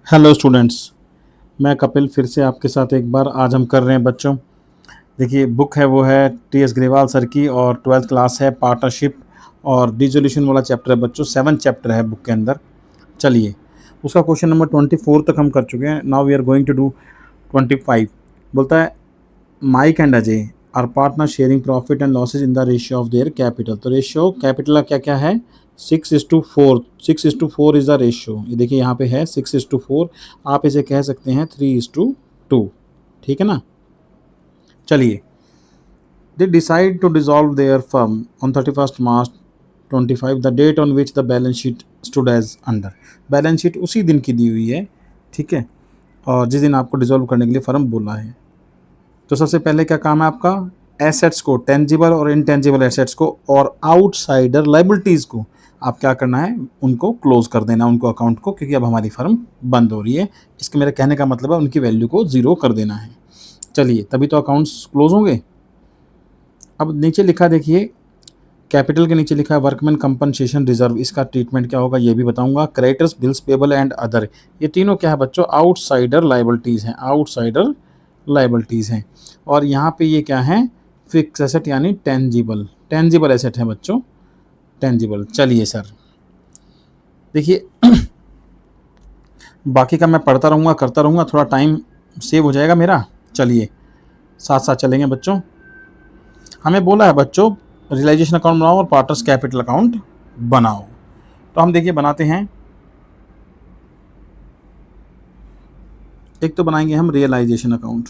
Hello students, मैं कपिल फिर से आपके साथ एक बार आज हम कर रहे हैं बच्चों। देखिए बुक है वो है टी एस ग्रेवाल सर की और ट्वेल्थ क्लास है पार्टनरशिप और डिसोल्यूशन वाला चैप्टर है बच्चों। 7 चैप्टर है बुक के अंदर। चलिए उसका क्वेश्चन नंबर 24 तक हम कर चुके हैं। Now we are going to do 25। बोलता है Mike and Ajay are partner sharing profit and losses in the ratio of their capital. तो रेशियो कैपिटल का क्या क्या है? 6:4। 6:4 इज द रेशियो। ये देखिए यहाँ पे है 6:4। आप इसे कह सकते हैं 3:2। ठीक है ना। चलिए, they decide to dissolve their firm on 31 March 25, the date on which the balance sheet stood as under. Balance sheet उसी दिन की दी हुई है, ठीक है, और जिस दिन आपको डिसॉल्व करने के लिए फर्म बोला है। तो सबसे पहले क्या काम है आपका? एसेट्स को, टेंजिबल और इनटेंजिबल एसेट्स को और आउटसाइडर लाइबिलिटीज़ को आप क्या करना है? उनको क्लोज कर देना, उनको अकाउंट को, क्योंकि अब हमारी फर्म बंद हो रही है। इसके मेरे कहने का मतलब है उनकी वैल्यू को ज़ीरो कर देना है। चलिए, तभी तो अकाउंट्स क्लोज होंगे। अब नीचे लिखा देखिए, कैपिटल के नीचे लिखा है वर्कमैन कंपनसेशन रिजर्व। इसका ट्रीटमेंट क्या होगा ये भी बताऊंगा। Creditors, bills payable and other, ये तीनों क्या है बच्चों? आउटसाइडर लाइबिलिटीज़ हैं। आउटसाइडर लाइबिलिटीज़ हैं। और यहाँ पे ये क्या है? फिक्स एसेट यानी टेंजिबल। टेंजिबल एसेट है बच्चों, टेंजिबल। चलिए सर, देखिए बाकी का मैं पढ़ता रहूँगा, करता रहूँगा, थोड़ा टाइम सेव हो जाएगा मेरा। चलिए साथ साथ चलेंगे बच्चों। हमें बोला है बच्चों रियलाइजेशन अकाउंट बनाओ और पार्टनर्स कैपिटल अकाउंट बनाओ। तो हम देखिए बनाते हैं। एक तो बनाएंगे हम रियलाइजेशन अकाउंट।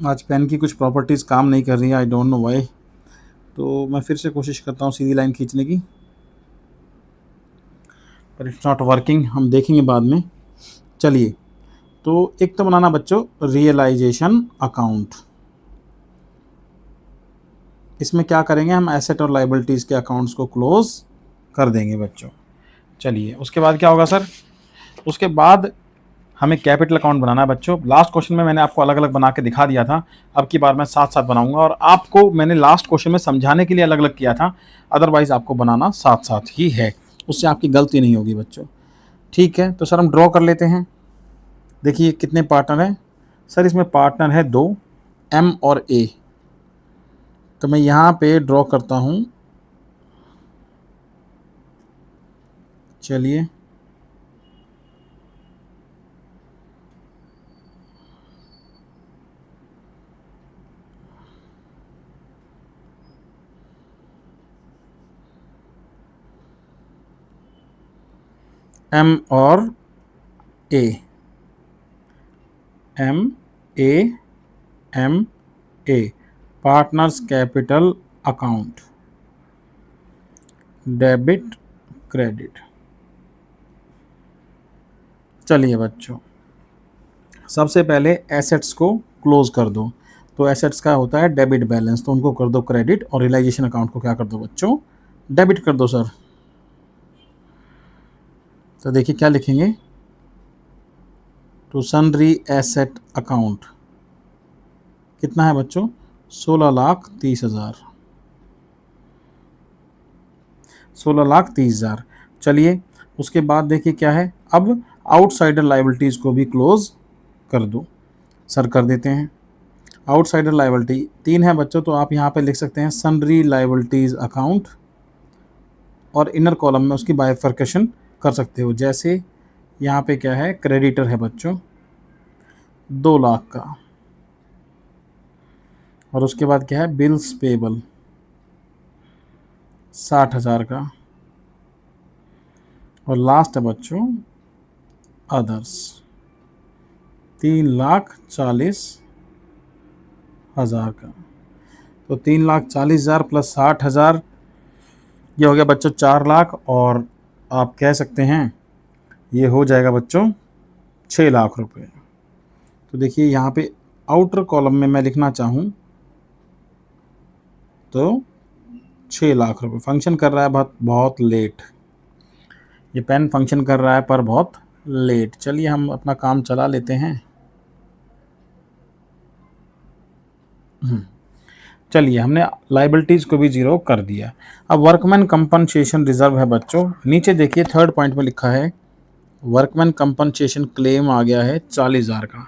आज पेन की कुछ प्रॉपर्टीज़ काम नहीं कर रही है, आई डोंट नो व्हाई। तो मैं फिर से कोशिश करता हूँ सीधी लाइन खींचने की, पर इट्स नॉट वर्किंग। हम देखेंगे बाद में। चलिए, तो एक तो बनाना बच्चों रियलाइजेशन अकाउंट। इसमें क्या करेंगे हम? एसेट और लाइबिलिटीज़ के अकाउंट्स को क्लोज कर देंगे बच्चों। चलिए, उसके बाद क्या होगा सर? उसके बाद हमें कैपिटल अकाउंट बनाना है बच्चों। लास्ट क्वेश्चन में मैंने आपको अलग अलग बना के दिखा दिया था, अब की बार मैं साथ साथ बनाऊंगा। और आपको मैंने लास्ट क्वेश्चन में समझाने के लिए अलग अलग किया था, अदरवाइज आपको बनाना साथ साथ ही है, उससे आपकी गलती नहीं होगी बच्चों। ठीक है, तो सर हम ड्रॉ कर लेते हैं। देखिए कितने पार्टनर हैं सर? इसमें पार्टनर है 2, एम और ए। तो मैं यहाँ पे ड्रॉ करता हूँ। चलिए, एम और A, M A, M A, partners capital account, debit credit. चलिए बच्चों, सबसे पहले एसेट्स को क्लोज कर दो। तो एसेट्स का होता है डेबिट बैलेंस, तो उनको कर दो क्रेडिट, और रियलाइजेशन अकाउंट को क्या कर दो बच्चों? डेबिट कर दो सर। तो देखिए क्या लिखेंगे? टू सन्ड्री एसेट अकाउंट कितना है बच्चों? 16,30,000। 16,30,000। चलिए, उसके बाद देखिए क्या है? अब आउटसाइडर लाइबिलिटीज़ को भी क्लोज कर दो। सर कर देते हैं। आउटसाइडर लाइबिलिटी 3 है बच्चों, तो आप यहाँ पे लिख सकते हैं सन्ड्री लाइबिलिटीज़ अकाउंट, और इनर कॉलम में उसकी बाइफर्केशन कर सकते हो। जैसे यहाँ पे क्या है? क्रेडिटर है बच्चों 2 लाख का, और उसके बाद क्या है? बिल्स पेबल 60,000 का, और लास्ट है बच्चों अदर्स 3,40,000 का। तो 3,40,000 प्लस 60,000, ये हो गया बच्चों 4 लाख, और आप कह सकते हैं ये हो जाएगा बच्चों 6 लाख रुपए। तो देखिए यहाँ पे आउटर कॉलम में मैं लिखना चाहूँ तो 6 लाख रुपए। फंक्शन कर रहा है बहुत बहुत लेट, ये पेन फंक्शन कर रहा है पर बहुत लेट। चलिए हम अपना काम चला लेते हैं। चलिए हमने लाइबिलिटीज़ को भी जीरो कर दिया। अब वर्कमैन कंपनसेशन रिजर्व है बच्चों, नीचे देखिए थर्ड पॉइंट में लिखा है वर्कमैन कंपनसेशन क्लेम आ गया है 40,000 का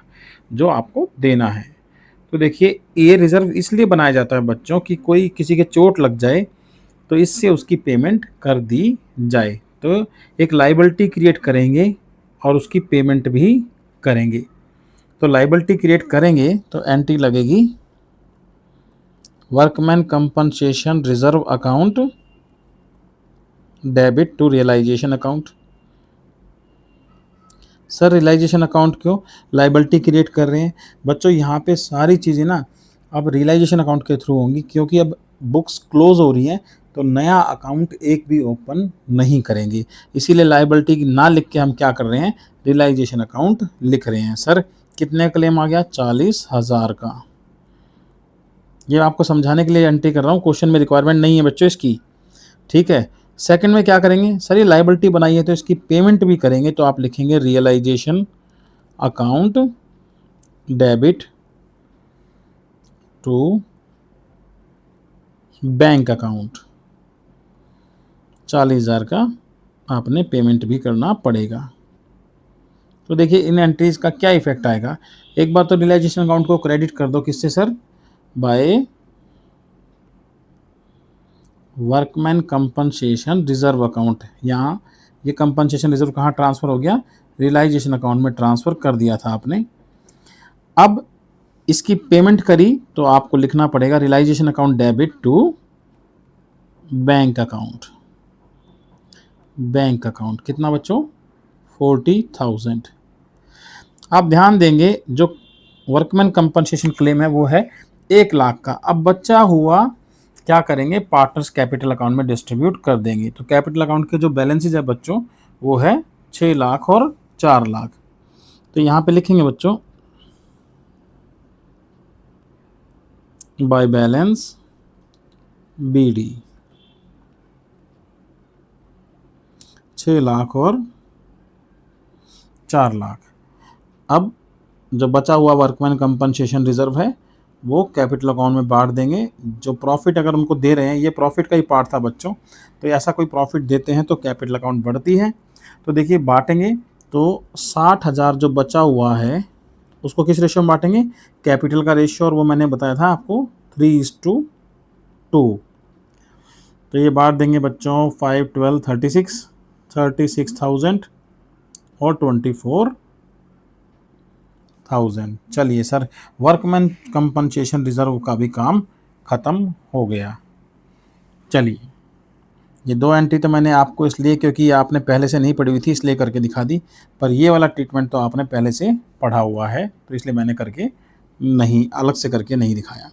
जो आपको देना है। तो देखिए ये रिजर्व इसलिए बनाया जाता है बच्चों कि कोई किसी के चोट लग जाए तो इससे उसकी पेमेंट कर दी जाए। तो एक लाइबिलिटी क्रिएट करेंगे और उसकी पेमेंट भी करेंगे। तो लाइबिलिटी क्रिएट करेंगे तो एंट्री लगेगी workman compensation reserve account debit to realisation account. Sir realisation account क्यों, लाइबिलिटी क्रिएट कर रहे हैं बच्चों, यहाँ पे सारी चीज़ें ना अब रियलाइजेशन अकाउंट के थ्रू होंगी क्योंकि अब बुक्स क्लोज हो रही हैं तो नया अकाउंट एक भी ओपन नहीं करेंगे, इसीलिए लाइबिलिटी ना लिख के हम क्या कर रहे हैं, रियलाइजेशन अकाउंट लिख रहे हैं। सर कितने क्लेम आ गया, 40,000 का। ये आपको समझाने के लिए एंट्री कर रहा हूँ, क्वेश्चन में रिक्वायरमेंट नहीं है बच्चों इसकी, ठीक है। सेकंड में क्या करेंगे, सर ये लाइबिलिटी बनाई है तो इसकी पेमेंट भी करेंगे, तो आप लिखेंगे realisation account debit to bank account, 40,000 का आपने पेमेंट भी करना पड़ेगा। तो देखिए इन एंट्रीज का क्या इफेक्ट आएगा, एक बार तो रियलाइजेशन अकाउंट को क्रेडिट कर दो, किससे sir, by workman compensation reserve account. यहाँ ये कंपनसेशन रिजर्व कहाँ ट्रांसफ़र हो गया, रियलाइजेशन अकाउंट में ट्रांसफ़र कर दिया था आपने। अब इसकी पेमेंट करी तो आपको लिखना पड़ेगा realisation account debit to bank account. Bank account कितना बच्चों, 40,000। आप ध्यान देंगे जो वर्कमैन कंपनसेशन क्लेम है वो है 1,00,000 का। अब बच्चा हुआ क्या करेंगे, पार्टनर्स कैपिटल अकाउंट में डिस्ट्रीब्यूट कर देंगे। तो कैपिटल अकाउंट के जो बैलेंसेज है बच्चों वो है 6,00,000 और 4,00,000। तो यहाँ पे लिखेंगे बच्चों बाय बैलेंस बीडी 6,00,000 और 4,00,000। अब जो बचा हुआ वर्कमैन कंपनसेशन रिजर्व है वो कैपिटल अकाउंट में बांट देंगे। जो प्रॉफिट अगर उनको दे रहे हैं, ये प्रॉफिट का ही पार्ट था बच्चों, तो ऐसा कोई प्रॉफिट देते हैं तो कैपिटल अकाउंट बढ़ती है। तो देखिए बांटेंगे तो 60,000 जो बचा हुआ है उसको किस रेशियो में बांटेंगे, कैपिटल का रेशियो, और वो मैंने बताया था आपको 3:2। तो ये बांट देंगे बच्चों 5, 12, 36, 36,000 और 24,000। चलिए सर वर्कमैन कंपनसेशन रिजर्व का भी काम ख़त्म हो गया। चलिए ये दो एंट्री तो मैंने आपको इसलिए क्योंकि ये आपने पहले से नहीं पढ़ी हुई थी इसलिए करके दिखा दी, पर ये वाला ट्रीटमेंट तो आपने पहले से पढ़ा हुआ है तो इसलिए मैंने करके नहीं, अलग से करके नहीं दिखाया,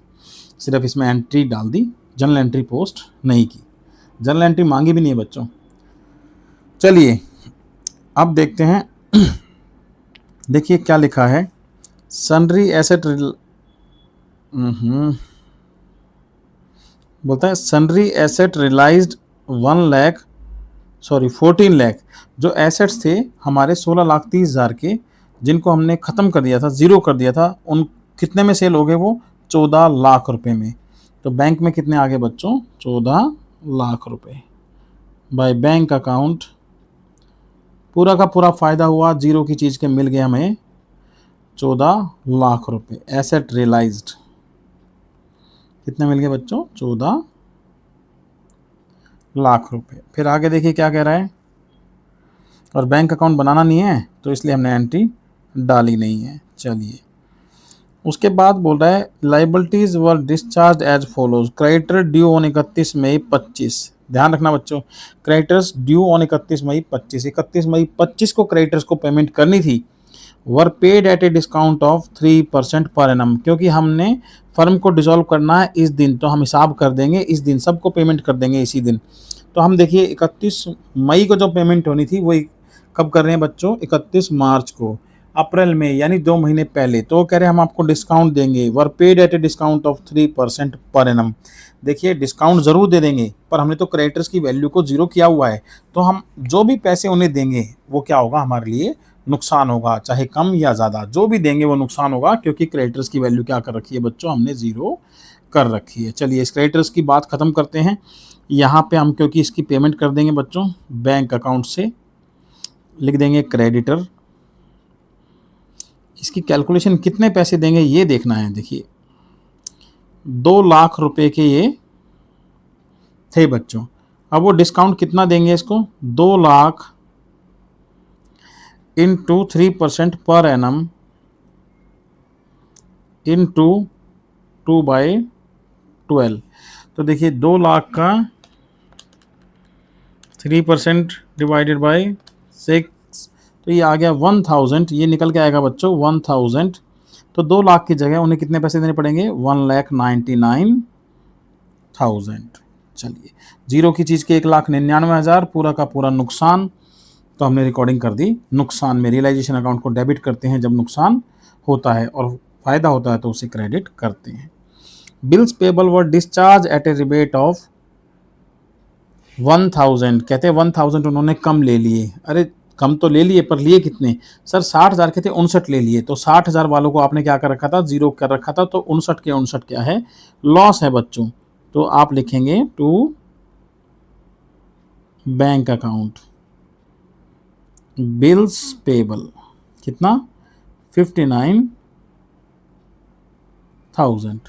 सिर्फ इसमें एंट्री डाल दी, जनरल एंट्री पोस्ट नहीं की, जनरल एंट्री मांगी भी नहीं है बच्चों। चलिए अब देखते हैं देखिए क्या लिखा है, सन्ड्री एसेट बोलता है सन्ड्री एसेट रियलाइज्ड 14 लाख जो एसेट्स थे हमारे 16,30,000 के, जिनको हमने ख़त्म कर दिया था, ज़ीरो कर दिया था, उन कितने में सेल हो गए, वो 14 लाख रुपए में। तो बैंक में कितने आ गए बच्चों, 14 लाख रुपए बाय बैंक अकाउंट। पूरा का पूरा फ़ायदा हुआ, जीरो की चीज़ के मिल गए हमें 14 लाख रुपए। एसेट रियलाइज्ड कितने मिल गए बच्चों, 14 लाख रुपए। फिर आगे देखिए क्या कह रहा है, और बैंक अकाउंट बनाना नहीं है तो इसलिए हमने एंट्री डाली नहीं है। चलिए उसके बाद बोल रहा है liabilities were discharged as follows, creditor due on 31 May 25। ध्यान रखना बच्चों, creditors due on 31 May 25, 31 May 25 को क्रेडिटर्स को पेमेंट करनी थी, were paid at a discount of 3% per annum. क्योंकि हमने फर्म को डिसॉल्व करना है इस दिन तो हम हिसाब कर देंगे इस दिन, सबको पेमेंट कर देंगे इसी दिन। तो हम देखिए 31 मई को जो पेमेंट होनी थी वो कब कर रहे हैं बच्चों, 31 मार्च को, अप्रैल में, यानी 2 महीने पहले। तो कह रहे हैं हम आपको डिस्काउंट देंगे, were paid at a discount of 3% per annum. देखिए डिस्काउंट ज़रूर दे देंगे पर हमने तो क्रेडिटर्स की वैल्यू को ज़ीरो किया हुआ है, तो हम जो भी पैसे उन्हें देंगे वो क्या होगा, हमारे लिए नुकसान होगा, चाहे कम या ज़्यादा जो भी देंगे वो नुकसान होगा, क्योंकि क्रेडिटर्स की वैल्यू क्या कर रखी है बच्चों, हमने ज़ीरो कर रखी है। चलिए इस क्रेडिटर्स की बात ख़त्म करते हैं। यहाँ पे हम क्योंकि इसकी पेमेंट कर देंगे बच्चों बैंक अकाउंट से, लिख देंगे क्रेडिटर। इसकी कैलकुलेशन कितने पैसे देंगे ये देखना है। देखिए 2 लाख रुपए के ये थे बच्चों। अब वो डिस्काउंट कितना देंगे इसको, 2 lakh into 3% per annum into 2/12। तो देखिए 2 लाख का 3% डिवाइडेड बाई 6, तो ये आ गया 1000। ये निकल के आएगा बच्चों 1000। तो 2 लाख की जगह उन्हें कितने पैसे देने पड़ेंगे, 1,99,000। चलिए जीरो की चीज़ के 1,99,000, पूरा का पूरा नुकसान। तो हमने रिकॉर्डिंग कर दी नुकसान में। रियलाइजेशन अकाउंट को डेबिट करते हैं जब नुकसान होता है, और फ़ायदा होता है तो उसे क्रेडिट करते हैं। Bills payable were discharge eight A rebate of 1000। कहते हैं 1000 उन्होंने कम ले लिए। अरे कम तो ले लिए, पर लिए कितने सर, 60,000 के थे, 59 ले लिए। तो 60,000 वालों को आपने क्या कर रखा था, जीरो कर रखा था। तो 59 के 59 क्या है, लॉस है बच्चों। तो आप लिखेंगे to bank account bills payable कितना, 59,000।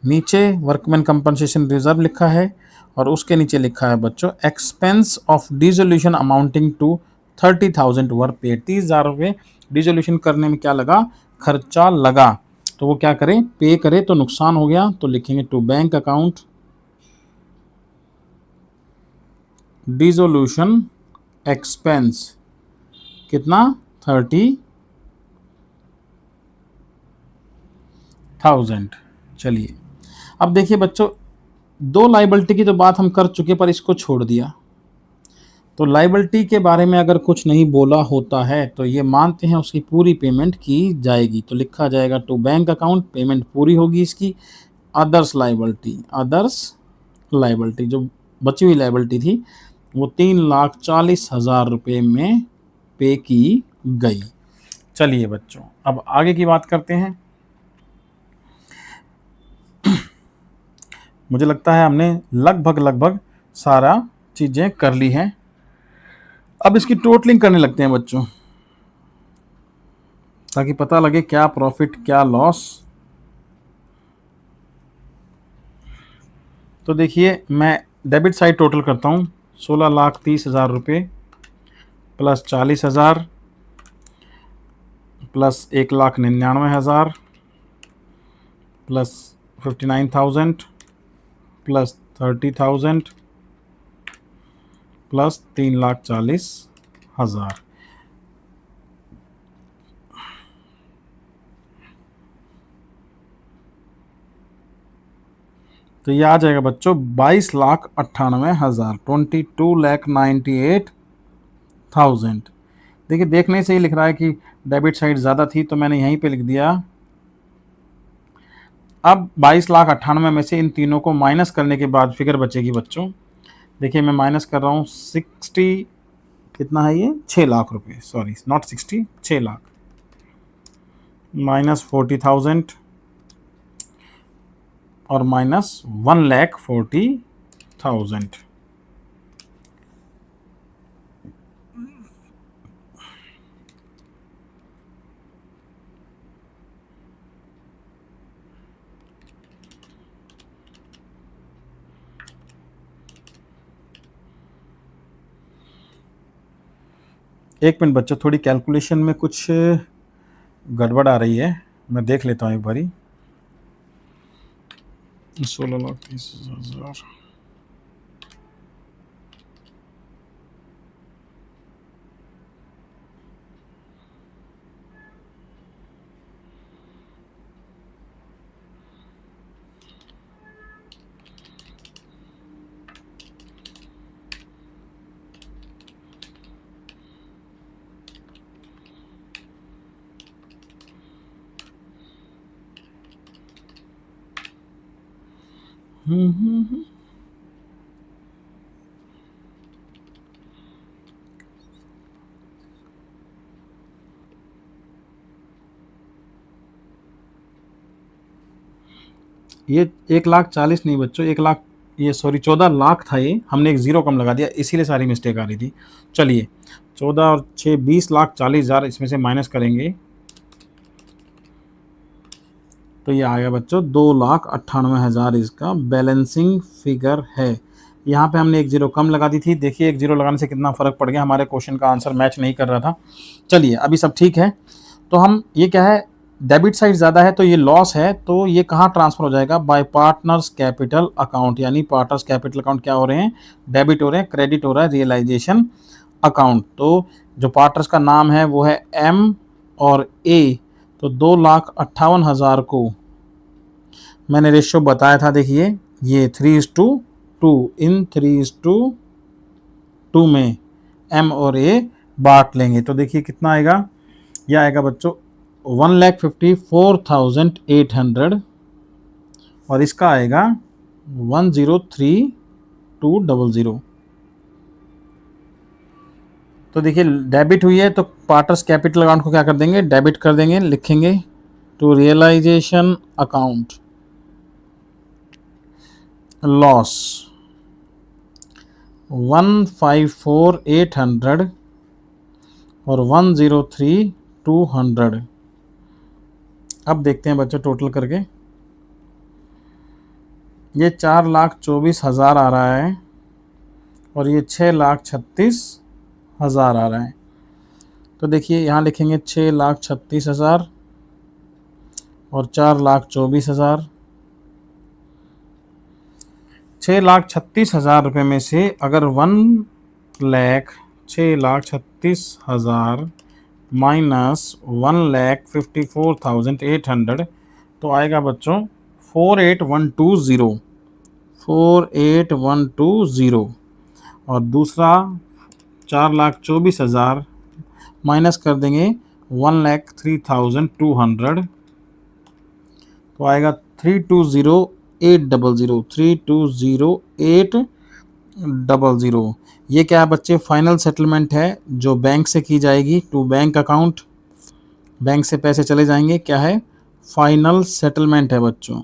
नीचे वर्कमैन कंपनसेशन रिजर्व लिखा है, और उसके नीचे लिखा है बच्चों expense of dissolution amounting to 30,000 were paid. 30,000 रुपये डिसोल्यूशन करने में क्या लगा, खर्चा लगा। तो वो क्या करें, पे करे, तो नुकसान हो गया। तो लिखेंगे to bank account dissolution expense कितना, 30,000। चलिए अब देखिए बच्चों, दो लाइबिलिटी की तो बात हम कर चुके, पर इसको छोड़ दिया। तो लाइबिलिटी के बारे में अगर कुछ नहीं बोला होता है तो ये मानते हैं उसकी पूरी पेमेंट की जाएगी। तो लिखा जाएगा टू बैंक अकाउंट, पेमेंट पूरी होगी इसकी। अदर्स लाइबिलिटी, अदर्स लाइबिलिटी जो बची हुई लाइबिलिटी थी वो 3,40,000 रुपये में पे की गई। चलिए बच्चों अब आगे की बात करते हैं। मुझे लगता है हमने लगभग लगभग सारा चीज़ें कर ली हैं। अब इसकी टोटलिंग करने लगते हैं बच्चों, ताकि पता लगे क्या प्रॉफिट क्या लॉस। तो देखिए मैं डेबिट साइड टोटल करता हूँ, 16,30,000 रुपये plus 40,000 plus 1,99,000 plus 59,000 plus 30,000 plus 3,40,000। तो ये आ जाएगा बच्चों 22,98,000, 22,98,000। देखिए देखने से ही लिख रहा है कि डेबिट साइड ज़्यादा थी, तो मैंने यहीं पे लिख दिया। अब 22,98,000 में से इन तीनों को माइनस करने के बाद फिगर बचेगी बच्चों। देखिए मैं माइनस कर रहा हूँ 60, कितना है ये, 6 लाख रुपये, सॉरी नॉट 60, 6 लाख माइनस 40,000 और माइनस 1,40,000। एक मिनट बच्चों, थोड़ी कैलकुलेशन में कुछ गड़बड़ आ रही है, मैं देख लेता हूँ एक बारी। 16,30,000 ये 1,40,000 नहीं बच्चों, 1,00,000 ये सॉरी 14 लाख था ये, हमने एक ज़ीरो कम लगा दिया इसीलिए सारी मिस्टेक आ रही थी। चलिए 14 और 6 20,40,000 इसमें से माइनस करेंगे तो ये आ गया बच्चों 2,98,000 इसका बैलेंसिंग फिगर है। यहाँ पे हमने एक ज़ीरो कम लगा दी थी, देखिए एक ज़ीरो लगाने से कितना फ़र्क पड़ गया, हमारे क्वेश्चन का आंसर मैच नहीं कर रहा था। चलिए अभी सब ठीक है, तो हम ये क्या है, डेबिट साइड ज़्यादा है तो ये लॉस है, तो ये कहाँ ट्रांसफ़र हो जाएगा, बाय पार्टनर्स कैपिटल अकाउंट, यानी पार्टनर्स कैपिटल अकाउंट क्या हो रहे हैं, डेबिट हो रहे हैं, क्रेडिट हो रहा है रियलाइजेशन अकाउंट। तो जो पार्टनर्स का नाम है वो है एम और ए, तो 2,58,000 को मैंने रेशियो बताया था, देखिए ये 3:2, इन 3:2 में एम और ए बांट लेंगे तो देखिए कितना आएगा, यह आएगा बच्चों 1,54,800 और इसका आएगा 1,03,200। तो देखिए डेबिट हुई है तो पार्टनर्स कैपिटल अकाउंट को क्या कर देंगे, डेबिट कर देंगे, लिखेंगे टू रियलाइजेशन अकाउंट लॉस 154,800 और 103,200। अब देखते हैं बच्चों टोटल करके, ये 4,24,000 आ रहा है और ये 6,36,000 आ रहा है। तो देखिए यहाँ लिखेंगे 6,36,000 और 4,24,000। 6,36,000 रुपये में से अगर 1,06,36,000 माइनस 1,54,800 तो आएगा बच्चों 48,120 और दूसरा 4,24,000 माइनस कर देंगे 1,03,200 तो आएगा 320,800। ये क्या है बच्चे, फाइनल सेटलमेंट है जो बैंक से की जाएगी टू बैंक अकाउंट, बैंक से पैसे चले जाएंगे, क्या है फाइनल सेटलमेंट है बच्चों।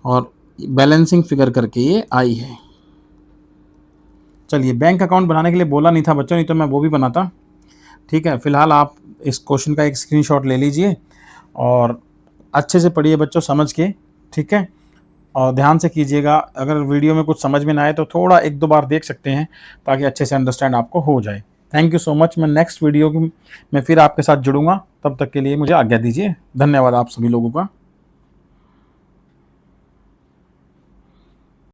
और बैलेंसिंग फिगर करके ये आई है। चलिए बैंक अकाउंट बनाने के लिए बोला नहीं था बच्चों, नहीं तो मैं वो भी बनाता। ठीक है, फिलहाल आप इस क्वेश्चन का एक स्क्रीनशॉट ले लीजिए और अच्छे से पढ़िए बच्चों समझ के, ठीक है, और ध्यान से कीजिएगा। अगर वीडियो में कुछ समझ में ना आए तो थोड़ा एक दो बार देख सकते हैं ताकि अच्छे से अंडरस्टैंड आपको हो जाए। Thank you so much. मैं नेक्स्ट वीडियो में फिर आपके साथ जुड़ूंगा, तब तक के लिए मुझे आज्ञा दीजिए। धन्यवाद आप सभी लोगों का।